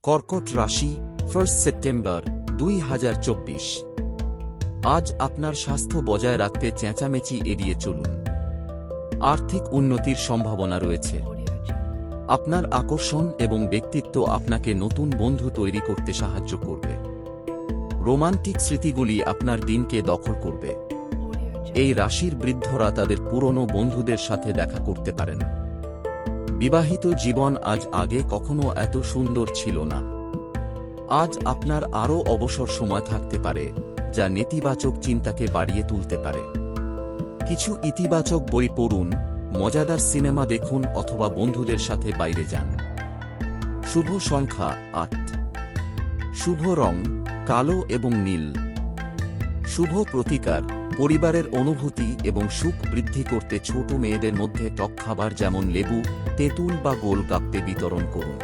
কর্কট রাশি 1 সেপ্টেম্বর 2024। আজ আপনার স্বাস্থ্য বজায় রাখতে চেঁচামেচি এড়িয়ে চলুন। আর্থিক উন্নতির সম্ভাবনা রয়েছে। আপনার আকর্ষণ এবং ব্যক্তিত্ব আপনাকে নতুন বন্ধু তৈরি করতে সাহায্য করবে। রোমান্টিক স্মৃতিগুলি আপনার দিনকে দখল করবে। এই রাশির বৃদ্ধরা তাদের পুরনো বন্ধুদের সাথে দেখা করতে পারেন। বিবাহিত জীবন আজ আগে কখনো এত সুন্দর ছিল না। আজ আপনার আরও অবসর সময় থাকতে পারে, যা নেতিবাচক চিন্তাকে বাড়িয়ে তুলতে পারে। কিছু ইতিবাচক বই পড়ুন, মজাদার সিনেমা দেখুন অথবা বন্ধুদের সাথে বাইরে যান। শুভ সংখ্যা 8। শুভ রং কালো এবং নীল। শুভ প্রতিকার পরিবারের অনুভূতি এবং সুখ বৃদ্ধি করতে ছোট মেয়েদের মধ্যে টক খাবার যেমন লেবু, তেঁতুল বা গোলগাপ্পে বিতরণ করুন।